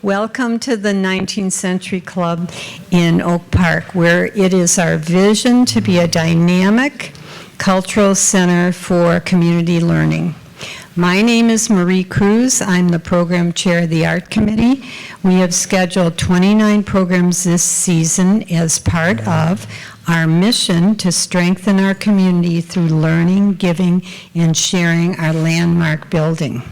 Welcome to the 19th Century Club in Oak Park, where it is our vision to be a dynamic cultural center for community learning. My name is Marie Cruz. I'm the program chair of the Art Committee. We have scheduled 29 programs this season as part of our mission to strengthen our community through learning, giving, and sharing our landmark building.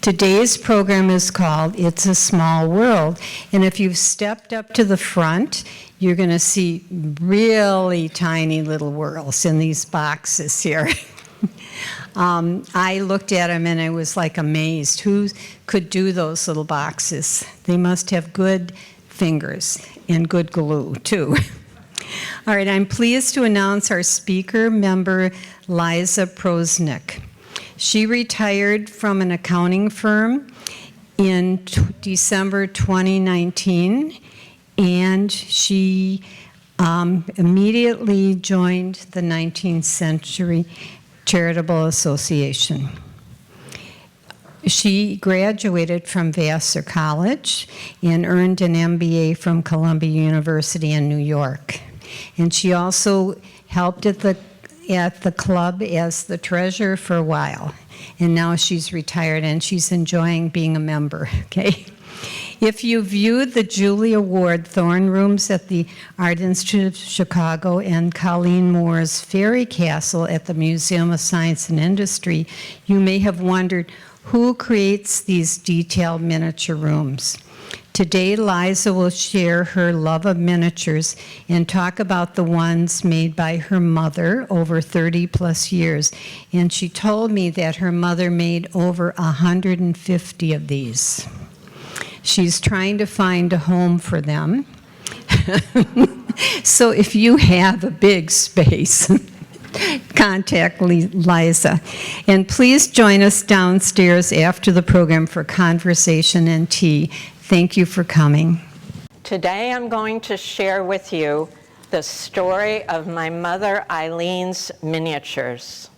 Today's program is called It's a Small World, and if you've stepped up to the front, you're going to see really tiny little worlds in these boxes here. I looked at them and I was like amazed. Who could do those little boxes? They must have good fingers and good glue, too. All right, I'm pleased to announce our speaker member, Liza Prossnitz. She retired from an accounting firm in December 2019, and she immediately joined the 19th Century Charitable Association. She graduated from Vassar College and earned an MBA from Columbia University in New York. And she also helped at the club as the treasurer for a while. And now she's retired and she's enjoying being a member, okay? If you viewed the Julie Award Thorne Rooms at the Art Institute of Chicago and Colleen Moore's Fairy Castle at the Museum of Science and Industry, you may have wondered who creates these detailed miniature rooms. Today, Liza will share her love of miniatures and talk about the ones made by her mother over 30 plus years. And she told me that her mother made over 150 of these. She's trying to find a home for them. So if you have a big space, contact Liza. And please join us downstairs after the program for conversation and tea. Thank you for coming. Today I'm going to share with you the story of my mother Eileen's miniatures.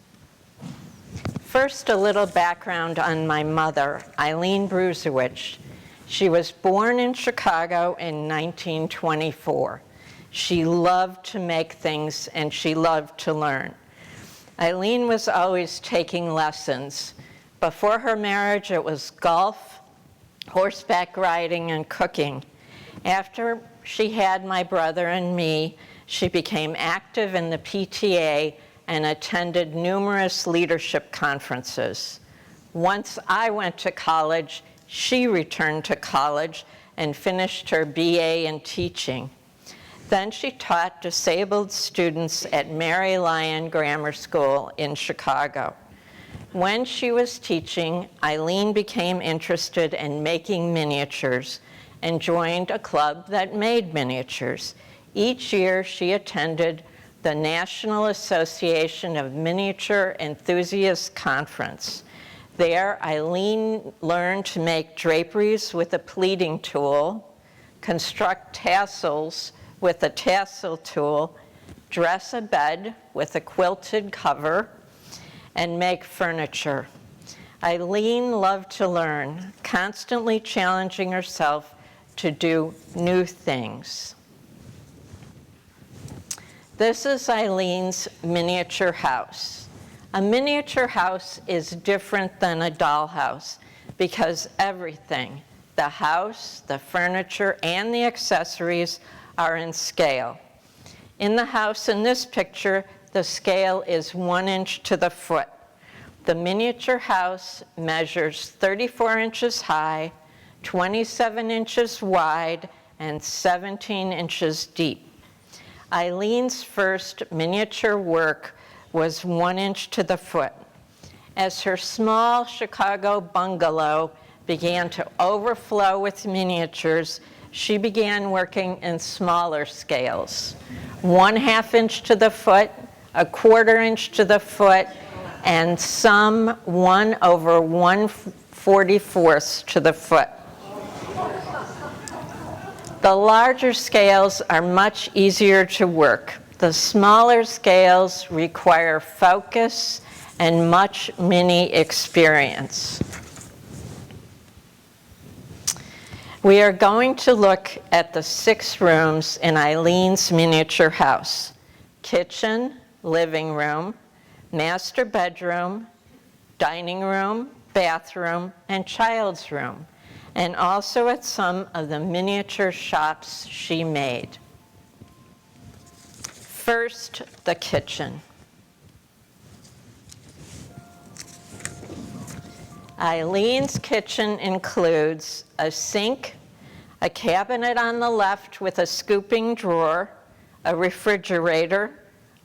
First, a little background on my mother, Eileen Brusewicz. She was born in Chicago in 1924. She loved to make things and she loved to learn. Eileen was always taking lessons. Before her marriage, it was golf, horseback riding, and cooking. After she had my brother and me, she became active in the PTA and attended numerous leadership conferences. Once I went to college, she returned to college and finished her BA in teaching. Then she taught disabled students at Mary Lyon Grammar School in Chicago. When she was teaching, Eileen became interested in making miniatures and joined a club that made miniatures. Each year, she attended the National Association of Miniature Enthusiasts Conference. There, Eileen learned to make draperies with a pleating tool, construct tassels with a tassel tool, dress a bed with a quilted cover, and make furniture. Eileen loved to learn, constantly challenging herself to do new things. This is Eileen's miniature house. A miniature house is different than a dollhouse because everything, the house, the furniture, and the accessories are in scale. In the house in this picture, the scale is 1 inch to the foot. The miniature house measures 34 inches high, 27 inches wide, and 17 inches deep. Eileen's first miniature work was 1 inch to the foot. As her small Chicago bungalow began to overflow with miniatures, she began working in smaller scales. 1/2 inch to the foot, 1/4 inch to the foot, and some 1/144 to the foot. The larger scales are much easier to work. The smaller scales require focus and much mini experience. We are going to look at the 6 rooms in Eileen's miniature house: kitchen, living room, master bedroom, dining room, bathroom, and child's room, and also at some of the miniature shops she made. First, the kitchen. Eileen's kitchen includes a sink, a cabinet on the left with a scooping drawer, a refrigerator,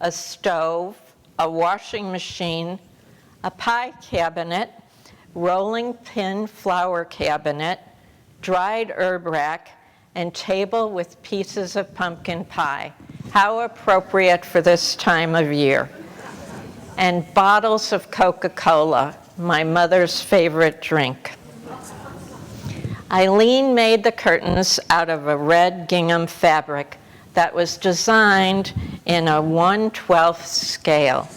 a stove, a washing machine, a pie cabinet, rolling pin flower cabinet, dried herb rack, and table with pieces of pumpkin pie. How appropriate for this time of year. And bottles of Coca-Cola, my mother's favorite drink. Eileen made the curtains out of a red gingham fabric that was designed in a 1/12 scale.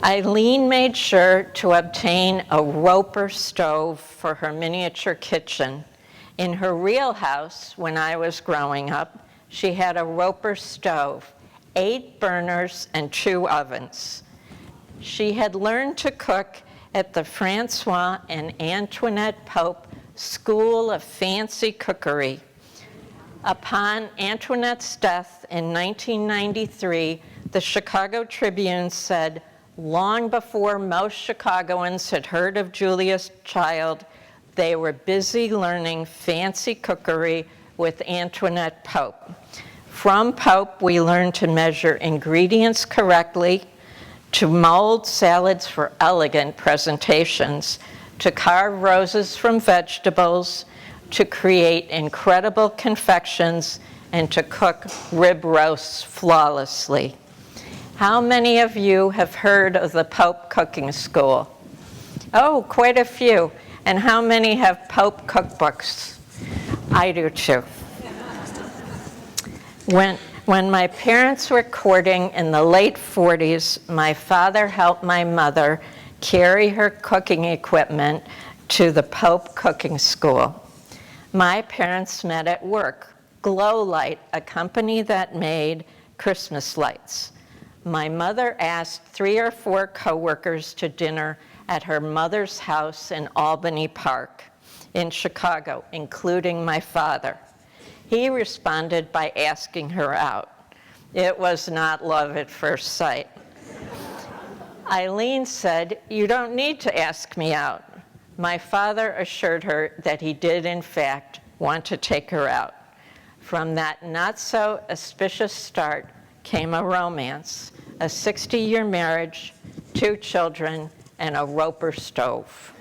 Eileen made sure to obtain a Roper stove for her miniature kitchen. In her real house, when I was growing up, she had a Roper stove, 8 burners and 2 ovens. She had learned to cook at the Francois and Antoinette Pope School of Fancy Cookery. Upon Antoinette's death in 1993, the Chicago Tribune said, long before most Chicagoans had heard of Julia's Child, they were busy learning fancy cookery with Antoinette Pope. From Pope, we learned to measure ingredients correctly, to mold salads for elegant presentations, to carve roses from vegetables, to create incredible confections, and to cook rib roasts flawlessly. How many of you have heard of the Pope Cooking School? Oh, quite a few. And how many have Pope cookbooks? I do too. When my parents were courting in the late 40s, my father helped my mother carry her cooking equipment to the Pope Cooking School. My parents met at work, Glow Light, a company that made Christmas lights. My mother asked 3 or 4 coworkers to dinner at her mother's house in Albany Park in Chicago, including my father. He responded by asking her out. It was not love at first sight. Eileen said, "You don't need to ask me out." My father assured her that he did, in fact, want to take her out. From that not-so-auspicious start came a romance, a 60-year marriage, 2 children, and a Roper stove.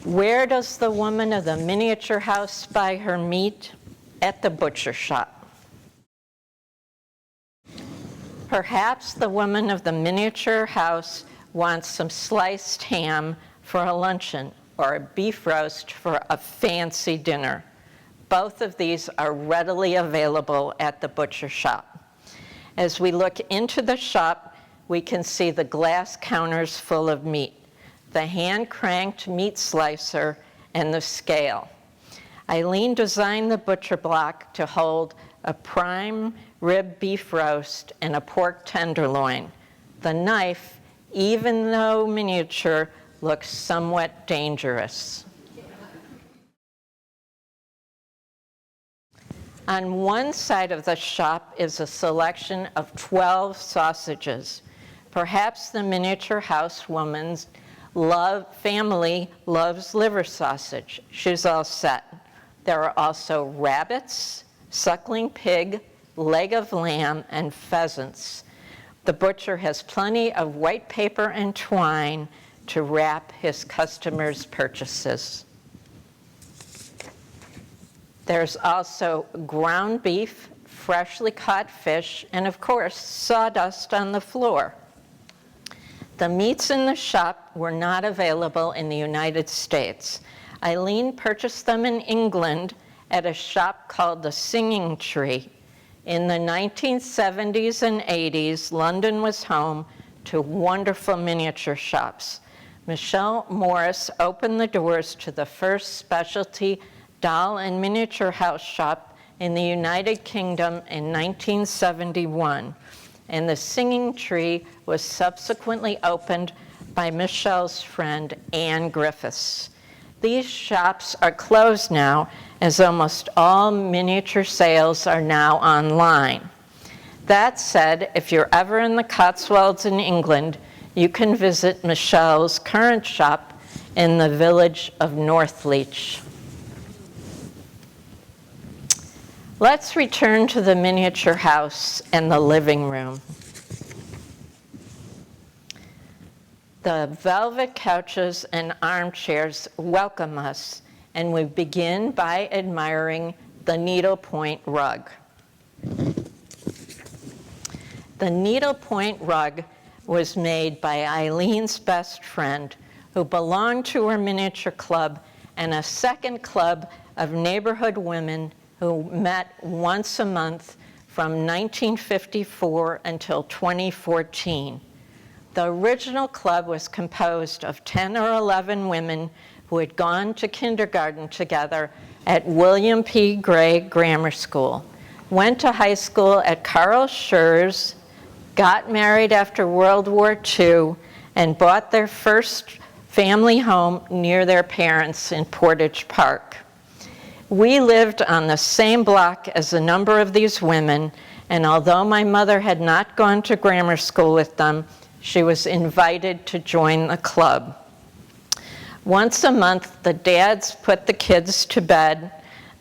Where does the woman of the miniature house buy her meat? At the butcher shop. Perhaps the woman of the miniature house wants some sliced ham for a luncheon or a beef roast for a fancy dinner. Both of these are readily available at the butcher shop. As we look into the shop, we can see the glass counters full of meat, the hand-cranked meat slicer, and the scale. Eileen designed the butcher block to hold a prime rib beef roast and a pork tenderloin. The knife, even though miniature, looks somewhat dangerous. On one side of the shop is a selection of 12 sausages. Perhaps the miniature housewoman's family loves liver sausage. She's all set. There are also rabbits, suckling pig, leg of lamb, and pheasants. The butcher has plenty of white paper and twine to wrap his customers' purchases. There's also ground beef, freshly caught fish, and of course, sawdust on the floor. The meats in the shop were not available in the United States. Eileen purchased them in England at a shop called the Singing Tree. In the 1970s and 80s, London was home to wonderful miniature shops. Michelle Morris opened the doors to the first specialty doll and miniature house shop in the United Kingdom in 1971, and the Singing Tree was subsequently opened by Michelle's friend Anne Griffiths. These shops are closed now, as almost all miniature sales are now online. That said, if you're ever in the Cotswolds in England, you can visit Michelle's current shop in the village of Northleach. Let's return to the miniature house and the living room. The velvet couches and armchairs welcome us, and we begin by admiring the needlepoint rug. The needlepoint rug was made by Eileen's best friend, who belonged to her miniature club and a second club of neighborhood women who met once a month from 1954 until 2014. The original club was composed of 10 or 11 women who had gone to kindergarten together at William P. Gray Grammar School, went to high school at Carl Schurz, got married after World War II, and bought their first family home near their parents in Portage Park. We lived on the same block as a number of these women, and although my mother had not gone to grammar school with them, she was invited to join the club. Once a month, the dads put the kids to bed.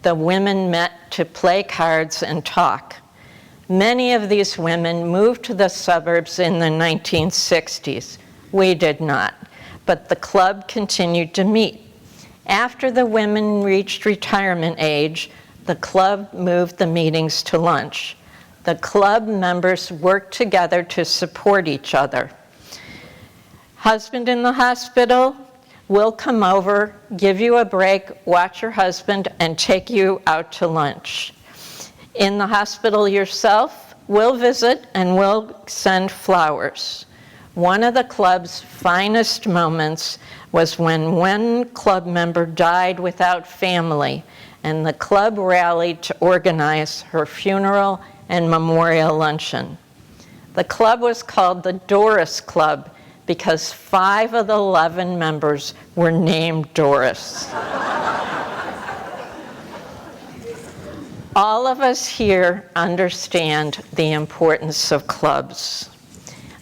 The women met to play cards and talk. Many of these women moved to the suburbs in the 1960s. We did not, but the club continued to meet. After the women reached retirement age, the club moved the meetings to lunch. The club members worked together to support each other. Husband in the hospital, we'll come over, give you a break, watch your husband, and take you out to lunch. In the hospital yourself, we'll visit and we'll send flowers. One of the club's finest moments was when one club member died without family, and the club rallied to organize her funeral and memorial luncheon. The club was called the Doris Club because 5 of the 11 members were named Doris. All of us here understand the importance of clubs.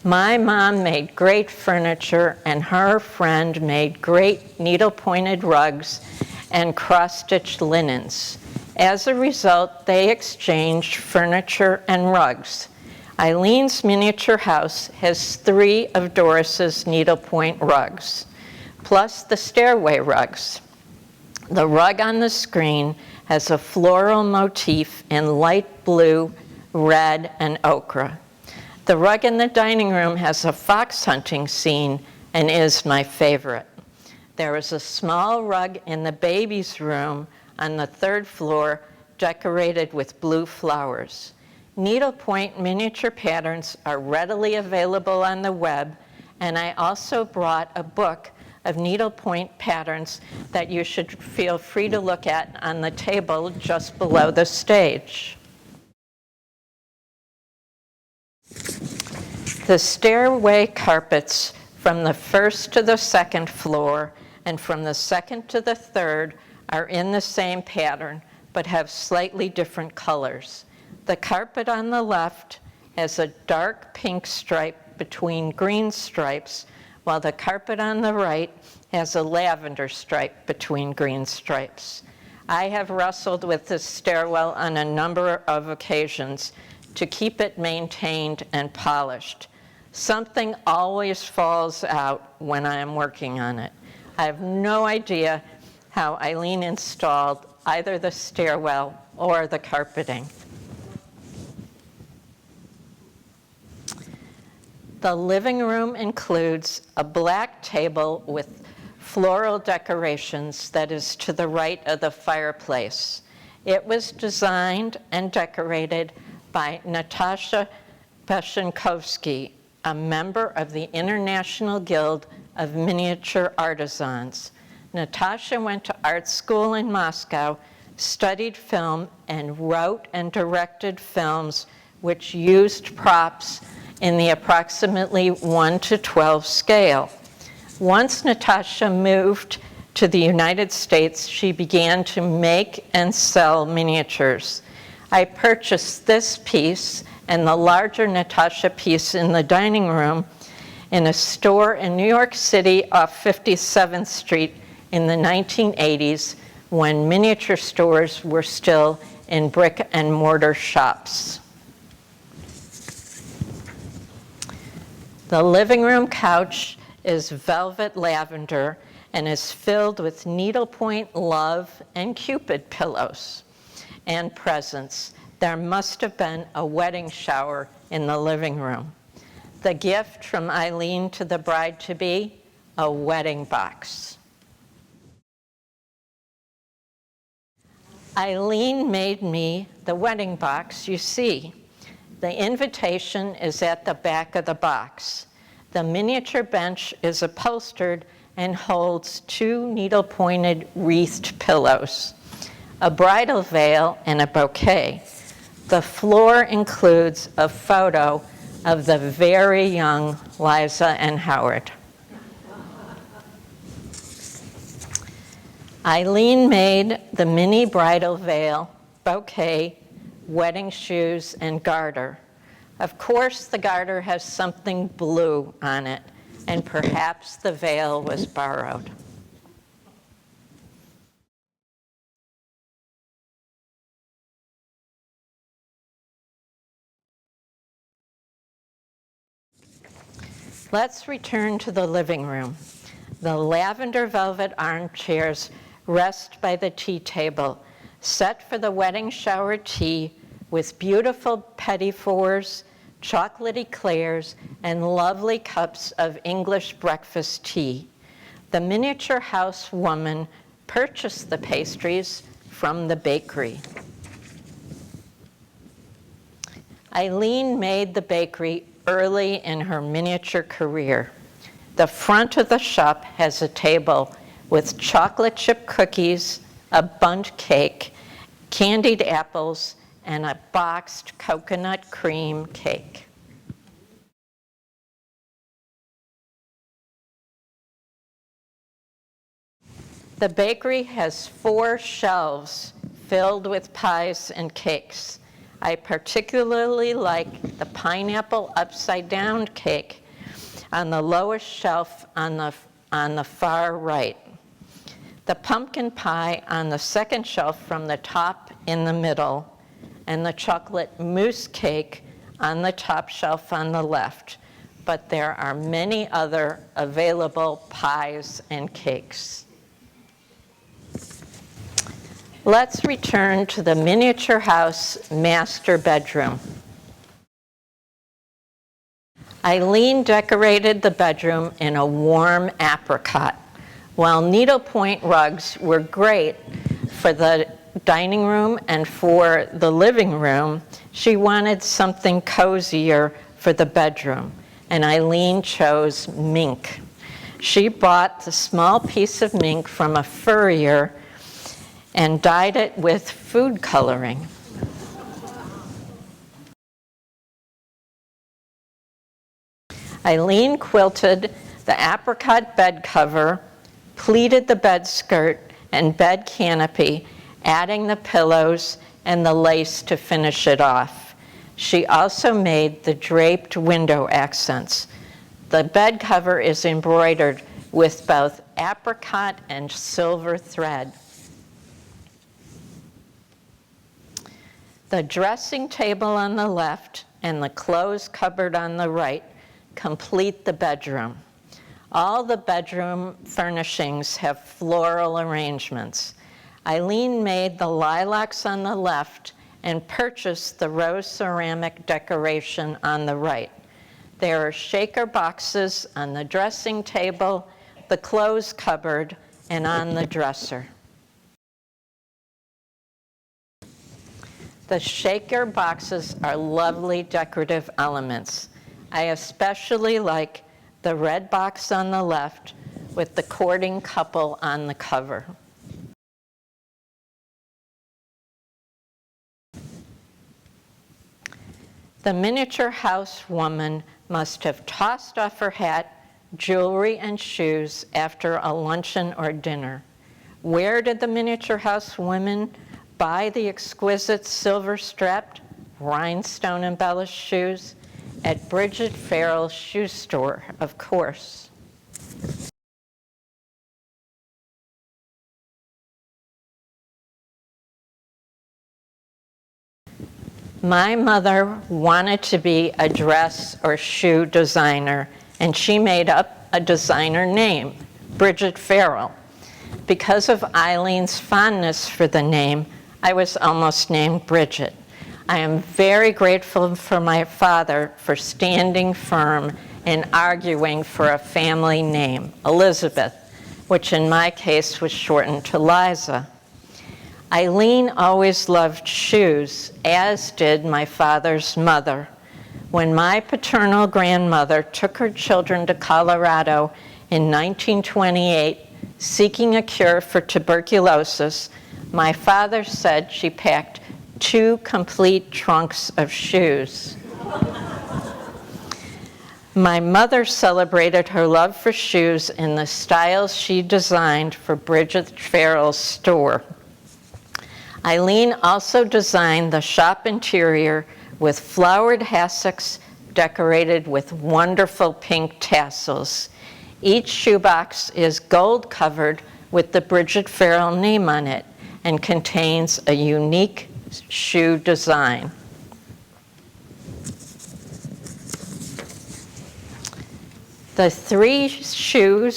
My mom made great furniture, and her friend made great needle-pointed rugs and cross-stitched linens. As a result, they exchanged furniture and rugs. Eileen's miniature house has 3 of Doris's needlepoint rugs, plus the stairway rugs. The rug on the screen has a floral motif in light blue, red, and ochre. The rug in the dining room has a fox hunting scene and is my favorite. There is a small rug in the baby's room on the 3rd floor decorated with blue flowers. Needlepoint miniature patterns are readily available on the web, and I also brought a book of needlepoint patterns that you should feel free to look at on the table just below the stage. The stairway carpets from the 1st to the 2nd floor and from the 2nd to the 3rd are in the same pattern but have slightly different colors. The carpet on the left has a dark pink stripe between green stripes, while the carpet on the right has a lavender stripe between green stripes. I have wrestled with this stairwell on a number of occasions to keep it maintained and polished. Something always falls out when I am working on it. I have no idea how Eileen installed either the stairwell or the carpeting. The living room includes a black table with floral decorations that is to the right of the fireplace. It was designed and decorated by Natasha Peshenkovsky, a member of the International Guild of Miniature Artisans. Natasha went to art school in Moscow, studied film, and wrote and directed films which used props in the approximately 1:12 scale. Once Natasha moved to the United States, she began to make and sell miniatures. I purchased this piece and the larger Natasha piece in the dining room in a store in New York City off 57th Street in the 1980s, when miniature stores were still in brick and mortar shops. The living room couch is velvet lavender and is filled with needlepoint love and Cupid pillows and presents. There must have been a wedding shower in the living room. The gift from Eileen to the bride-to-be, a wedding box. Eileen made me the wedding box you see. The invitation is at the back of the box. The miniature bench is upholstered and holds 2 needle-pointed wreathed pillows, a bridal veil, and a bouquet. The floor includes a photo of the very young Liza and Howard. Eileen made the mini bridal veil, bouquet, wedding shoes, and garter. Of course, the garter has something blue on it, and perhaps the veil was borrowed. Let's return to the living room. The lavender velvet armchairs rest by the tea table, set for the wedding shower tea with beautiful petit fours, chocolate eclairs, and lovely cups of English breakfast tea. The miniature house woman purchased the pastries from the bakery. Eileen made the bakery early in her miniature career. The front of the shop has a table with chocolate chip cookies, a bundt cake, candied apples, and a boxed coconut cream cake. The bakery has 4 shelves filled with pies and cakes. I particularly like the pineapple upside-down cake on the lowest shelf on the far right. The pumpkin pie on the second shelf from the top in the middle, and the chocolate mousse cake on the top shelf on the left. But there are many other available pies and cakes. Let's return to the miniature house master bedroom. Eileen decorated the bedroom in a warm apricot. While needlepoint rugs were great for the dining room and for the living room, she wanted something cozier for the bedroom, and Eileen chose mink. She bought the small piece of mink from a furrier and dyed it with food coloring. Eileen quilted the apricot bed cover, pleated the bed skirt and bed canopy, adding the pillows and the lace to finish it off. She also made the draped window accents. The bed cover is embroidered with both apricot and silver thread. The dressing table on the left and the clothes cupboard on the right complete the bedroom. All the bedroom furnishings have floral arrangements. Eileen made the lilacs on the left and purchased the rose ceramic decoration on the right. There are shaker boxes on the dressing table, the clothes cupboard, and on the dresser. The shaker boxes are lovely decorative elements. I especially like the red box on the left with the courting couple on the cover. The miniature house woman must have tossed off her hat, jewelry, and shoes after a luncheon or dinner. Where did the miniature house women buy the exquisite silver-strapped, rhinestone-embellished shoes? At Bridget Farrell's shoe store, of course. My mother wanted to be a dress or shoe designer, and she made up a designer name, Bridget Farrell. Because of Eileen's fondness for the name, I was almost named Bridget. I am very grateful for my father for standing firm and arguing for a family name, Elizabeth, which in my case was shortened to Liza. Eileen always loved shoes, as did my father's mother. When my paternal grandmother took her children to Colorado in 1928, seeking a cure for tuberculosis, my father said she packed 2 complete trunks of shoes. My mother celebrated her love for shoes in the styles she designed for Bridget Farrell's store. Eileen also designed the shop interior with flowered hassocks decorated with wonderful pink tassels. Each shoebox is gold covered with the Bridget Farrell name on it and contains a unique shoe design. The 3 shoe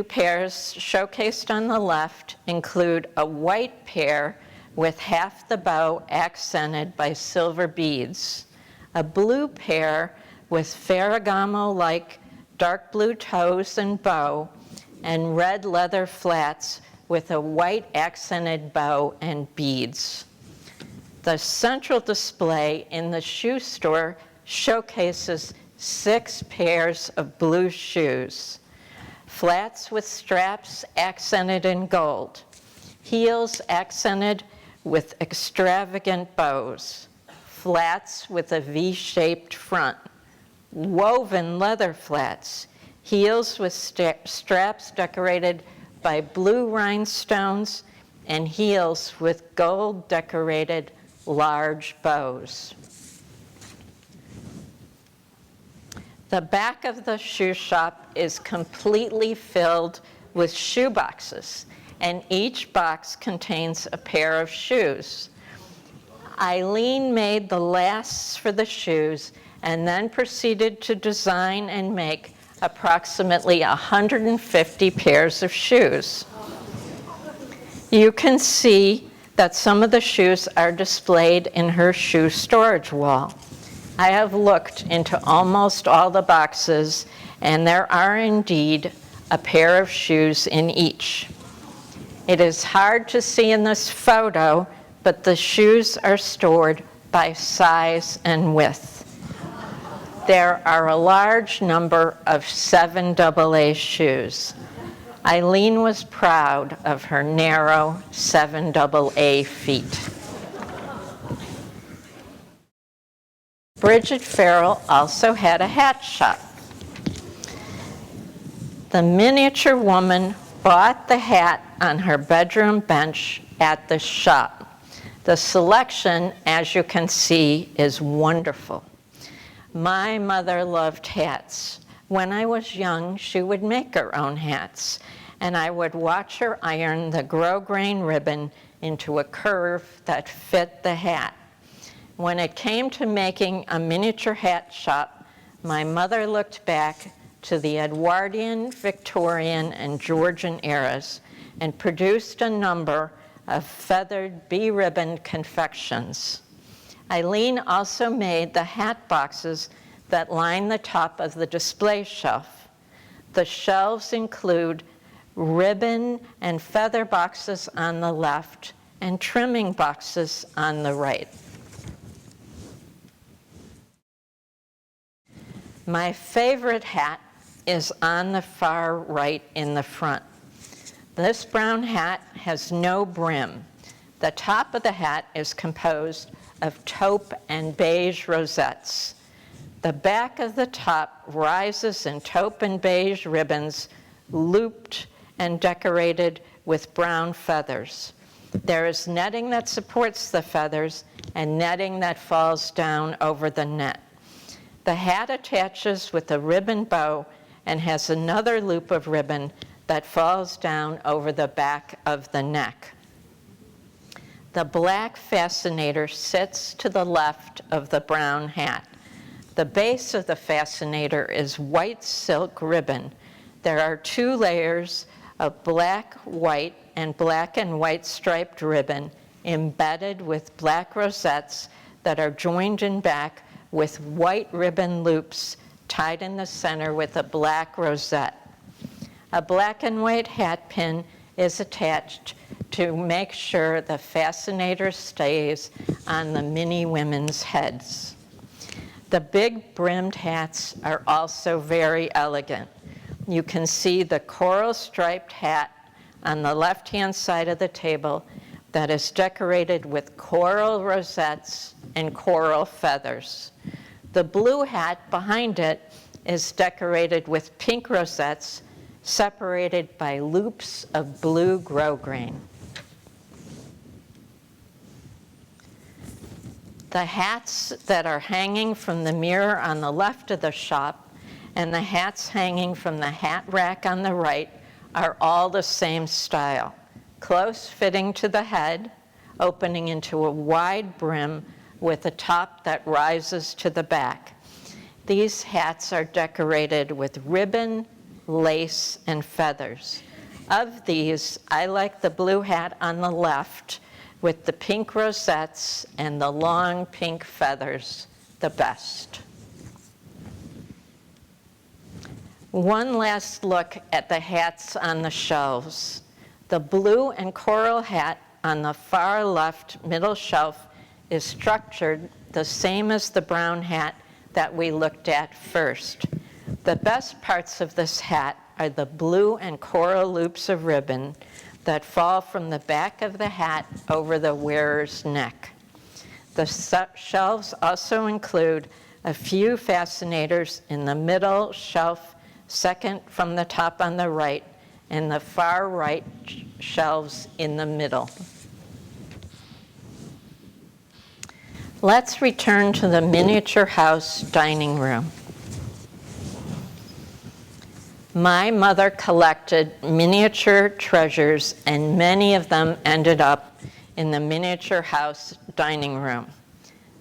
pairs showcased on the left include a white pair with half the bow accented by silver beads, a blue pair with Ferragamo-like dark blue toes and bow, and red leather flats with a white accented bow and beads. The central display in the shoe store showcases 6 pairs of blue shoes. Flats with straps accented in gold, heels accented with extravagant bows, flats with a V-shaped front, woven leather flats, heels with straps decorated by blue rhinestones, and heels with gold decorated large bows. The back of the shoe shop is completely filled with shoe boxes, and each box contains a pair of shoes. Eileen made the lasts for the shoes and then proceeded to design and make approximately 150 pairs of shoes. You can see that some of the shoes are displayed in her shoe storage wall. I have looked into almost all the boxes, and there are indeed a pair of shoes in each. It is hard to see in this photo, but the shoes are stored by size and width. There are a large number of 7AA shoes. Eileen was proud of her narrow 7AA feet. Bridget Farrell also had a hat shop. The miniature woman bought the hat on her bedroom bench at the shop. The selection, as you can see, is wonderful. My mother loved hats. When I was young, she would make her own hats, and I would watch her iron the grosgrain ribbon into a curve that fit the hat. When it came to making a miniature hat shop, my mother looked back to the Edwardian, Victorian, and Georgian eras and produced a number of feathered bee-ribboned confections. Eileen also made the hat boxes that line the top of the display shelf. The shelves include ribbon and feather boxes on the left and trimming boxes on the right. My favorite hat is on the far right in the front. This brown hat has no brim. The top of the hat is composed of taupe and beige rosettes. The back of the top rises in taupe and beige ribbons, looped and decorated with brown feathers. There is netting that supports the feathers and netting that falls down over the net. The hat attaches with a ribbon bow and has another loop of ribbon that falls down over the back of the neck. The black fascinator sits to the left of the brown hat. The base of the fascinator is white silk ribbon. There are 2 layers of black, white, and white striped ribbon embedded with black rosettes that are joined in back with white ribbon loops tied in the center with a black rosette. A black and white hat pin is attached to make sure the fascinator stays on the mini women's heads. The big brimmed hats are also very elegant. You can see the coral striped hat on the left-hand side of the table that is decorated with coral rosettes and coral feathers. The blue hat behind it is decorated with pink rosettes separated by loops of blue grosgrain. The hats that are hanging from the mirror on the left of the shop and the hats hanging from the hat rack on the right are all the same style, close fitting to the head, opening into a wide brim with a top that rises to the back. These hats are decorated with ribbon, lace, and feathers. Of these, I like the blue hat on the left with the pink rosettes and the long pink feathers the best. One last look at the hats on the shelves. The blue and coral hat on the far left middle shelf is structured the same as the brown hat that we looked at first. The best parts of this hat are the blue and coral loops of ribbon that fall from the back of the hat over the wearer's neck. The shelves also include a few fascinators in the middle shelf, second from the top on the right, and the far right shelves in the middle. Let's return to the miniature house dining room. My mother collected miniature treasures, and many of them ended up in the miniature house dining room.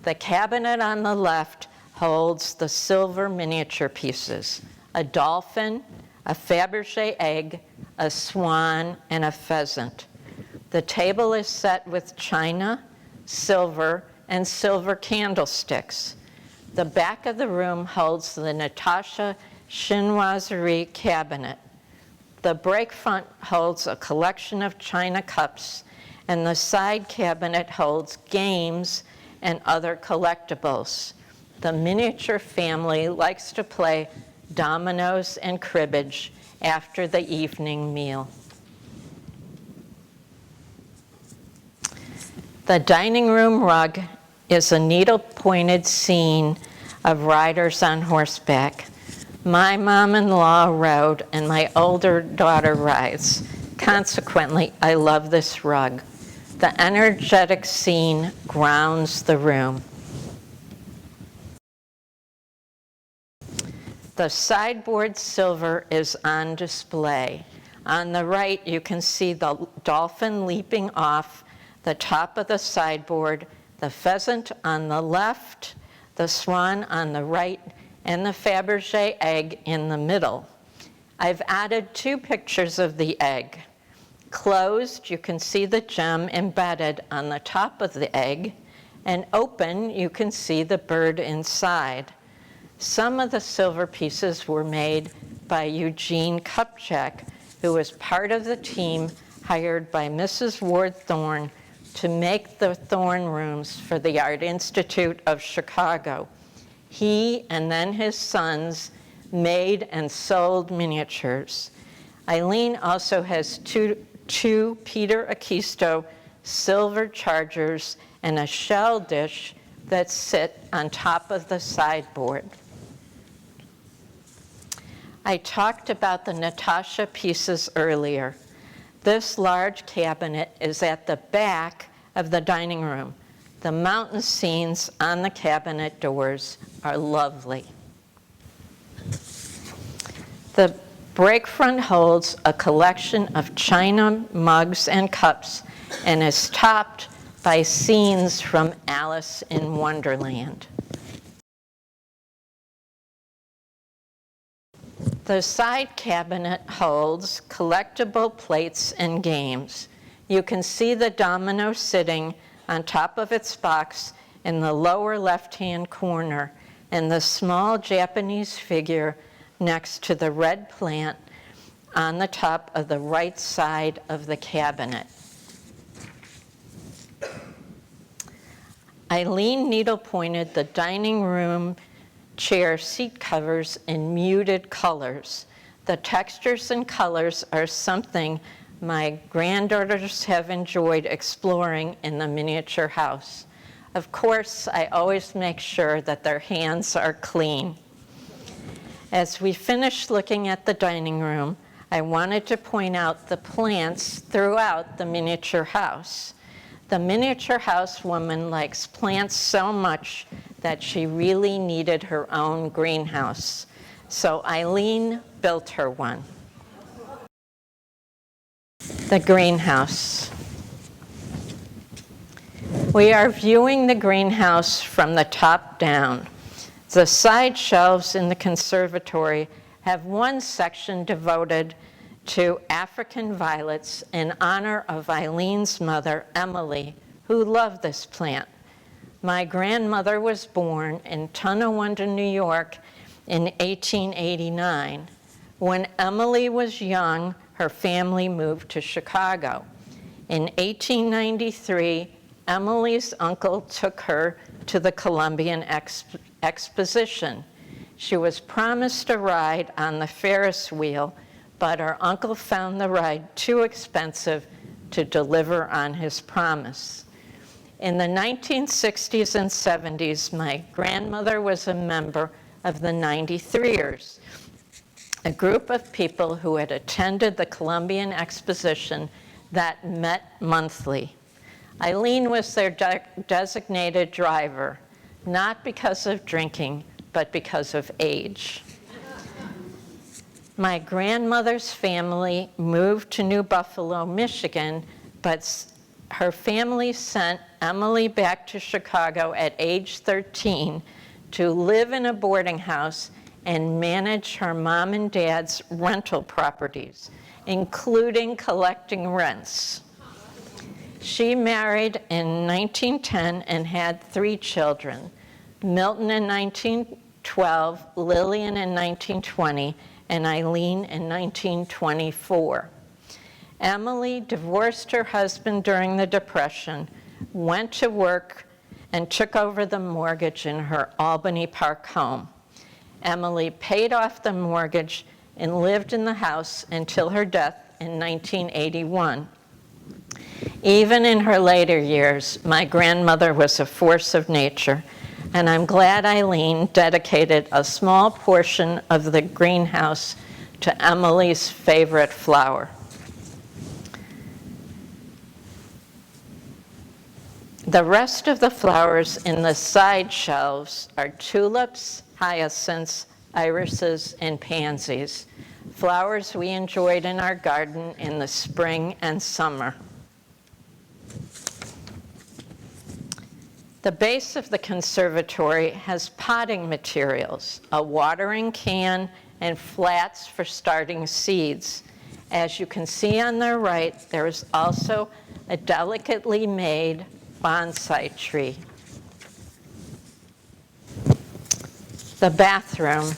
The cabinet on the left holds the silver miniature pieces: a dolphin, a Fabergé egg, a swan, and a pheasant. The table is set with china, silver, and silver candlesticks. The back of the room holds the Natasha chinoiserie cabinet. The break front holds a collection of china cups, and the side cabinet holds games and other collectibles. The miniature family likes to play dominoes and cribbage after the evening meal. The dining room rug is a needle-pointed scene of riders on horseback. My mom-in-law rode, and my older daughter rides. Consequently, I love this rug. The energetic scene grounds the room. The sideboard silver is on display. On the right, you can see the dolphin leaping off the top of the sideboard, the pheasant on the left, the swan on the right, and the Fabergé egg in the middle. I've added 2 pictures of the egg. Closed, you can see the gem embedded on the top of the egg, and open, you can see the bird inside. Some of the silver pieces were made by Eugene Kupchak, who was part of the team hired by Mrs. Ward Thorne to make the Thorne Rooms for the Art Institute of Chicago. He and then his sons made and sold miniatures. Eileen also has two Peter Akisto silver chargers and a shell dish that sit on top of the sideboard. I talked about the Natasha pieces earlier. This large cabinet is at the back of the dining room. The mountain scenes on the cabinet doors are lovely. The break front holds a collection of china, mugs, and cups and is topped by scenes from Alice in Wonderland. The side cabinet holds collectible plates and games. You can see the domino sitting on top of its box in the lower left-hand corner and the small Japanese figure next to the red plant on the top of the right side of the cabinet. Eileen needle-pointed the dining room chair seat covers in muted colors. The textures and colors are something my granddaughters have enjoyed exploring in the miniature house. Of course, I always make sure that their hands are clean. As we finished looking at the dining room, I wanted to point out the plants throughout the miniature house. The miniature house woman likes plants so much that she really needed her own greenhouse. So Eileen built her one. The greenhouse. We are viewing the greenhouse from the top down. The side shelves in the conservatory have one section devoted to African violets in honor of Eileen's mother, Emily, who loved this plant. My grandmother was born in Tonawanda, New York in 1889. When Emily was young, her family moved to Chicago. In 1893, Emily's uncle took her to the Columbian Exposition. She was promised a ride on the Ferris wheel, but her uncle found the ride too expensive to deliver on his promise. In the 1960s and 70s, my grandmother was a member of the 93ers, a group of people who had attended the Columbian Exposition that met monthly. Eileen was their designated driver, not because of drinking, but because of age. My grandmother's family moved to New Buffalo, Michigan, but her family sent Emily back to Chicago at age 13 to live in a boarding house and manage her mom and dad's rental properties, including collecting rents. She married in 1910 and had 3 children, Milton in 1912, Lillian in 1920, and Eileen in 1924. Emily divorced her husband during the Depression, went to work, and took over the mortgage in her Albany Park home. Emily paid off the mortgage and lived in the house until her death in 1981. Even in her later years, my grandmother was a force of nature, and I'm glad Eileen dedicated a small portion of the greenhouse to Emily's favorite flower. The rest of the flowers in the side shelves are tulips, hyacinths, irises, and pansies, flowers we enjoyed in our garden in the spring and summer. The base of the conservatory has potting materials, a watering can, and flats for starting seeds. As you can see on the right, there is also a delicately made bonsai tree. The bathroom.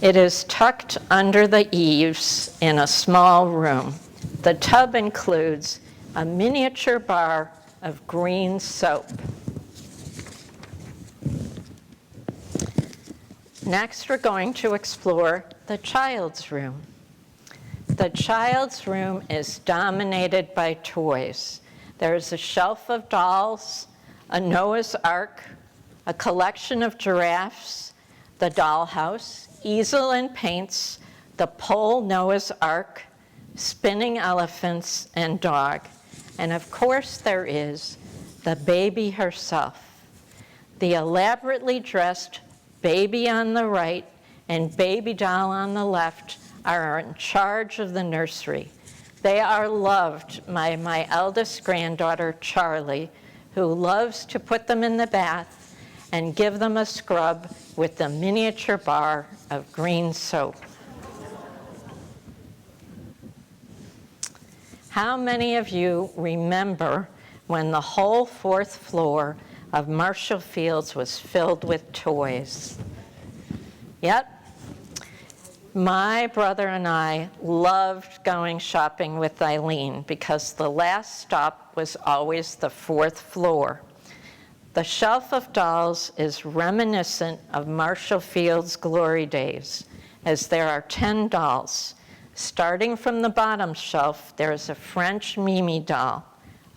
It is tucked under the eaves in a small room. The tub includes a miniature bar of green soap. Next, we're going to explore the child's room. The child's room is dominated by toys. There's a shelf of dolls, a Noah's Ark, a collection of giraffes, the dollhouse, easel and paints, the pole Noah's Ark, spinning elephants, and dog. And of course there is the baby herself. The elaborately dressed baby on the right and baby doll on the left are in charge of the nursery. They are loved by my eldest granddaughter, Charlie, who loves to put them in the bath and give them a scrub with the miniature bar of green soap. How many of you remember when the whole fourth floor of Marshall Fields was filled with toys? Yep. My brother and I loved going shopping with Eileen because the last stop was always the fourth floor. The shelf of dolls is reminiscent of Marshall Fields' glory days, as there are 10 dolls. Starting from the bottom shelf, there is a French Mimi doll,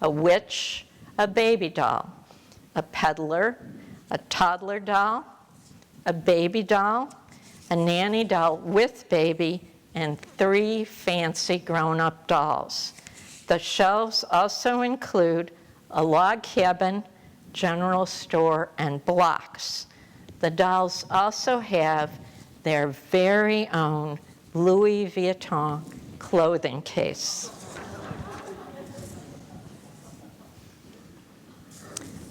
a witch, a baby doll, a peddler, a toddler doll, a baby doll, a nanny doll with baby, and 3 fancy grown-up dolls. The shelves also include a log cabin, general store, and blocks. The dolls also have their very own Louis Vuitton clothing case.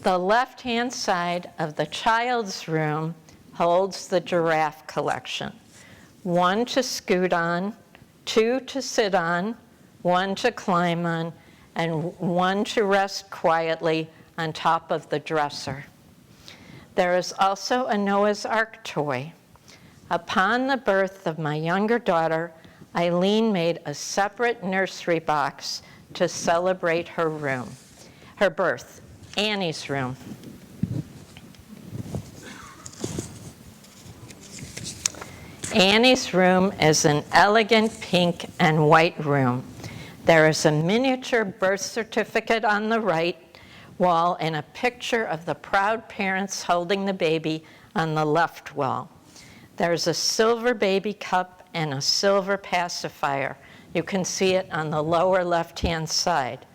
The left-hand side of the child's room holds the giraffe collection. 1 to scoot on, 2 to sit on, 1 to climb on, and 1 to rest quietly on top of the dresser. There is also a Noah's Ark toy. Upon the birth of my younger daughter, Eileen made a separate nursery box to celebrate her birth, Annie's room. Annie's room is an elegant pink and white room. There is a miniature birth certificate on the right wall and a picture of the proud parents holding the baby on the left wall. There's a silver baby cup and a silver pacifier. You can see it on the lower left-hand side.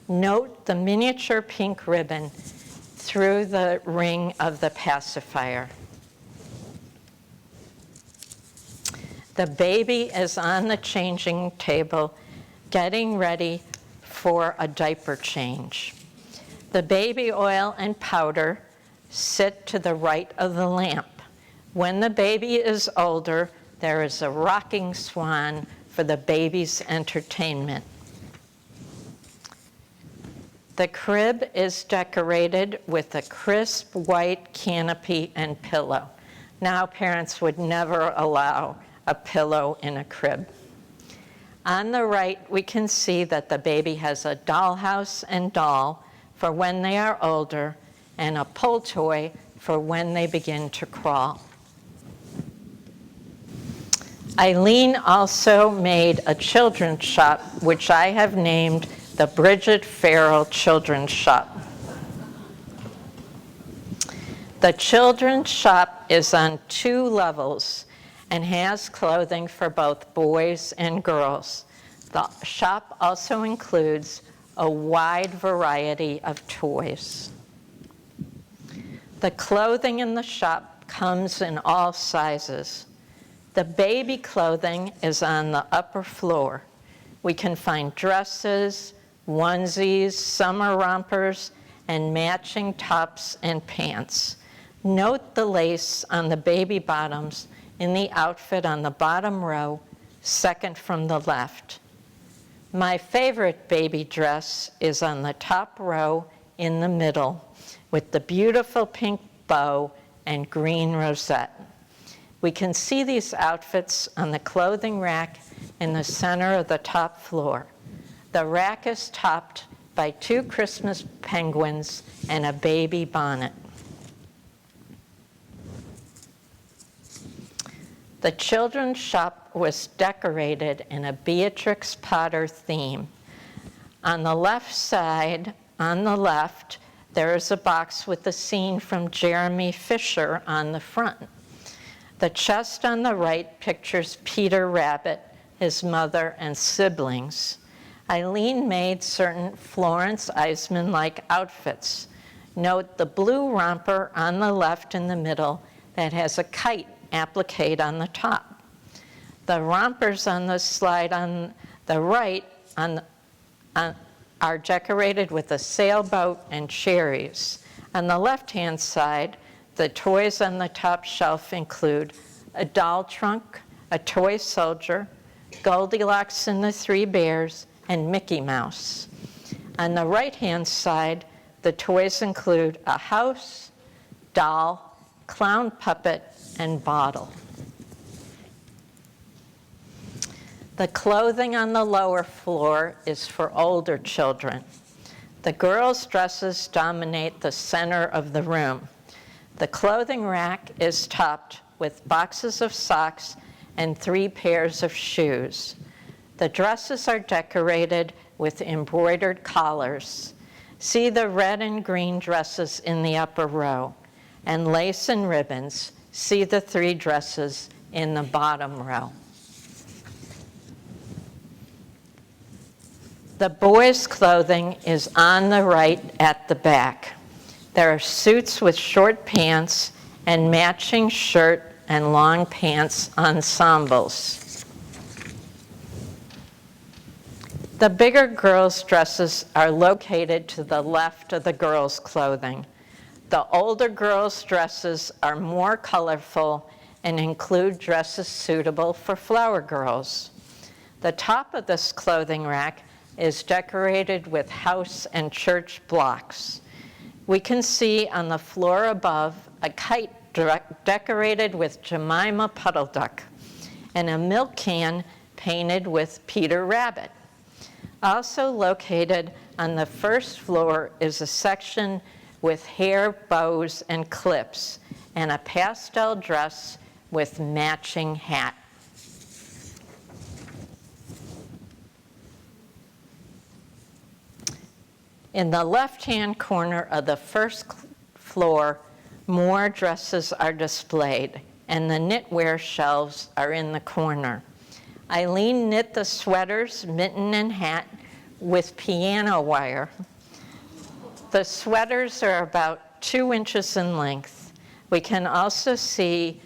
Note the miniature pink ribbon through the ring of the pacifier. The baby is on the changing table, getting ready for a diaper change. The baby oil and powder sit to the right of the lamp. When the baby is older, there is a rocking swan for the baby's entertainment. The crib is decorated with a crisp white canopy and pillow. Now parents would never allow a pillow in a crib. On the right, we can see that the baby has a dollhouse and doll for when they are older, and a pull toy for when they begin to crawl. Eileen also made a children's shop, which I have named the Bridget Farrell Children's Shop. The children's shop is on 2 levels and has clothing for both boys and girls. The shop also includes a wide variety of toys. The clothing in the shop comes in all sizes. The baby clothing is on the upper floor. We can find dresses, onesies, summer rompers, and matching tops and pants. Note the lace on the baby bottoms in the outfit on the bottom row, second from the left. My favorite baby dress is on the top row in the middle with the beautiful pink bow and green rosette. We can see these outfits on the clothing rack in the center of the top floor. The rack is topped by 2 Christmas penguins and a baby bonnet. The children's shop was decorated in a Beatrix Potter theme. On the left side, on the left, there is a box with the scene from Jeremy Fisher on the front. The chest on the right pictures Peter Rabbit, his mother, and siblings. Eileen made certain Florence Eisman-like outfits. Note the blue romper on the left in the middle that has a kite applique on the top. The rompers on the slide on the right are decorated with a sailboat and cherries. On the left-hand side, the toys on the top shelf include a doll trunk, a toy soldier, Goldilocks and the Three Bears, and Mickey Mouse. On the right-hand side, the toys include a house, doll, clown puppet, and bottle. The clothing on the lower floor is for older children. The girls' dresses dominate the center of the room. The clothing rack is topped with boxes of socks and 3 pairs of shoes. The dresses are decorated with embroidered collars. See the red and green dresses in the upper row, and lace and ribbons. See the 3 dresses in the bottom row. The boys' clothing is on the right at the back. There are suits with short pants and matching shirt and long pants ensembles. The bigger girls' dresses are located to the left of the girls' clothing. The older girls' dresses are more colorful and include dresses suitable for flower girls. The top of this clothing rack is decorated with house and church blocks. We can see on the floor above a kite decorated with Jemima Puddle Duck and a milk can painted with Peter Rabbit. Also located on the first floor is a section with hair bows and clips and a pastel dress with matching hat. In the left-hand corner of the first floor, more dresses are displayed, and the knitwear shelves are in the corner. Eileen knit the sweaters, mitten, and hat with piano wire. The sweaters are about 2 inches in length. We can also see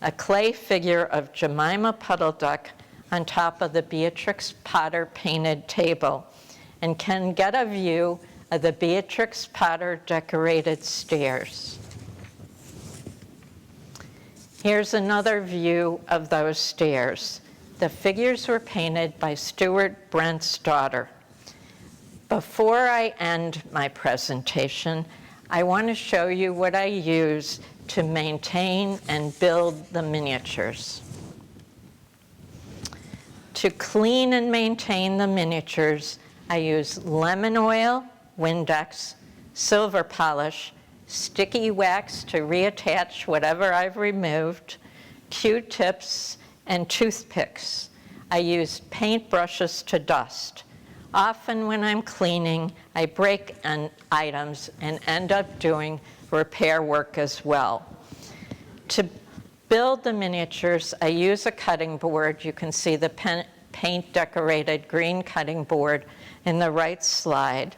a clay figure of Jemima Puddle Duck on top of the Beatrix Potter painted table, and can get a view of the Beatrix Potter decorated stairs. Here's another view of those stairs. The figures were painted by Stuart Brent's daughter. Before I end my presentation, I want to show you what I use to maintain and build the miniatures. To clean and maintain the miniatures, I use lemon oil, Windex, silver polish, sticky wax to reattach whatever I've removed, Q-tips, and toothpicks. I use paint brushes to dust. Often when I'm cleaning, I break items and end up doing repair work as well. To build the miniatures, I use a cutting board. You can see the paint decorated green cutting board in the right slide.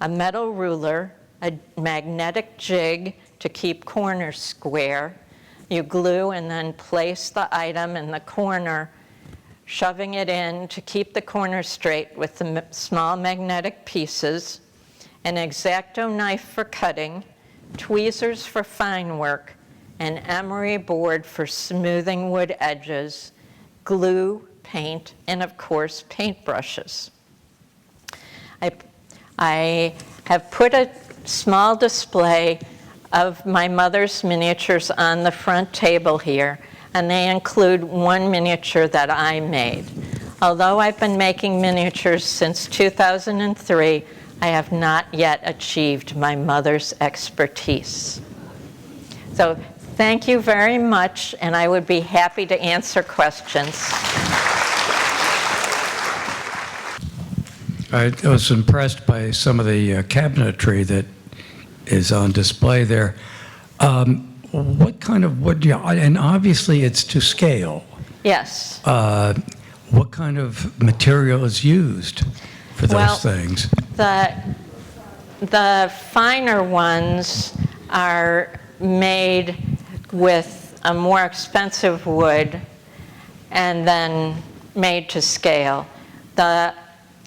A metal ruler, a magnetic jig to keep corners square. You glue and then place the item in the corner, shoving it in to keep the corner straight with the small magnetic pieces, an X-Acto knife for cutting, tweezers for fine work, an emery board for smoothing wood edges, glue, paint, and of course, paintbrushes. I have put a small display of my mother's miniatures on the front table here, and they include one miniature that I made. Although I've been making miniatures since 2003, I have not yet achieved my mother's expertise. So Thank you very much, and I would be happy to answer questions. I was impressed by some of the cabinetry that is on display there. What kind of wood, and obviously it's to scale. Yes. What kind of material is used for those things? The finer ones are made with a more expensive wood and then made to scale.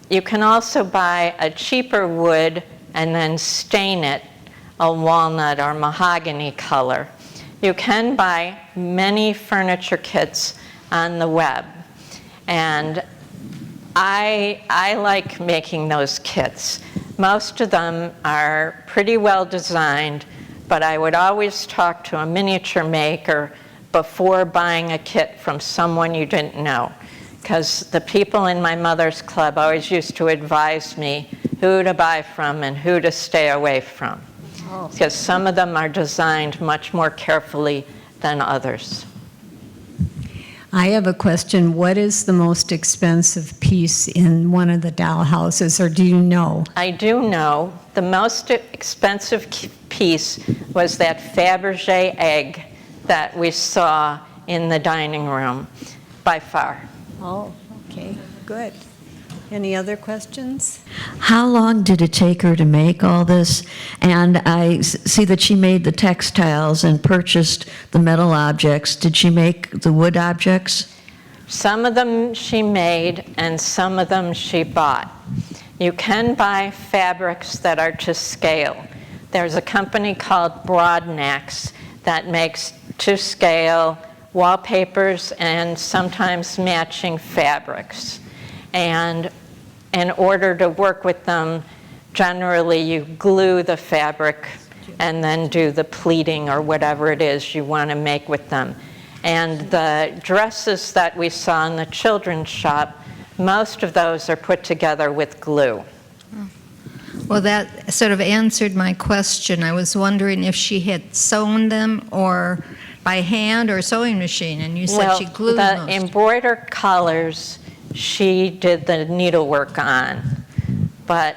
You can also buy a cheaper wood and then stain it a walnut or mahogany color. You can buy many furniture kits on the web, and I like making those kits. Most of them are pretty well designed, but I would always talk to a miniature maker before buying a kit from someone you didn't know, because the people in my mother's club always used to advise me who to buy from and who to stay away from, because some of them are designed much more carefully than others. I have a question. What is the most expensive piece in one of the doll houses, or do you know? I do know. The most expensive piece was that Fabergé egg that we saw in the dining room, by far. Oh, okay, good. Any other questions? How long did it take her to make all this? And I see that she made the textiles and purchased the metal objects. Did she make the wood objects? Some of them she made, and some of them she bought. You can buy fabrics that are to scale. There's a company called Broadnax that makes to scale wallpapers and sometimes matching fabrics. And in order to work with them, generally you glue the fabric and then do the pleating or whatever it is you want to make with them. And the dresses that we saw in the children's shop, most of those are put together with glue. Well, that sort of answered my question. I was wondering if she had sewn them or by hand or sewing machine, and you said she glued the most. embroidered collars she did the needlework on, but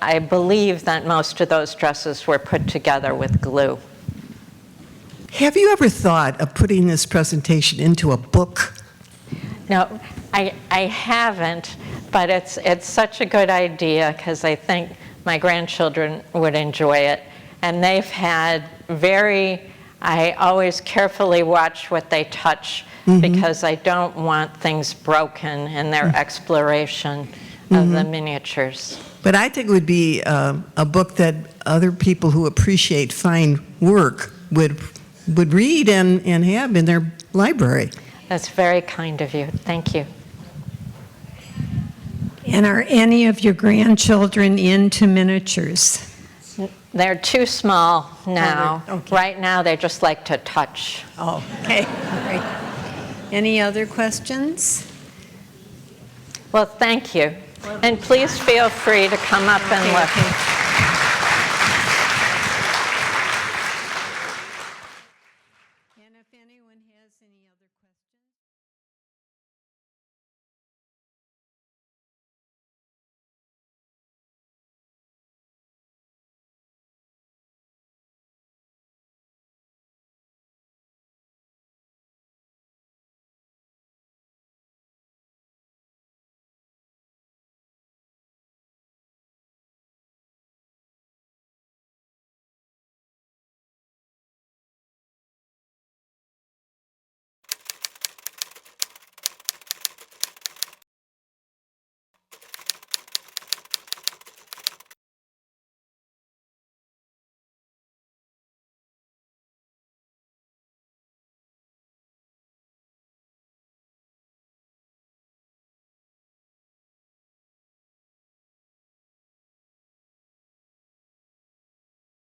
I believe that most of those dresses were put together with glue. Have you ever thought of putting this presentation into a book? No, I haven't, but it's such a good idea because I think my grandchildren would enjoy it. And they've had I always carefully watch what they touch because I don't want things broken in their exploration of the miniatures. But I think it would be a book that other people who appreciate fine work would read and have in their library. That's very kind of you. Thank you. And are any of your grandchildren into miniatures? They're too small now. Okay. Right now, they just like to touch. Oh, okay. All right. Any other questions? Well, thank you. And please feel free to come up and look.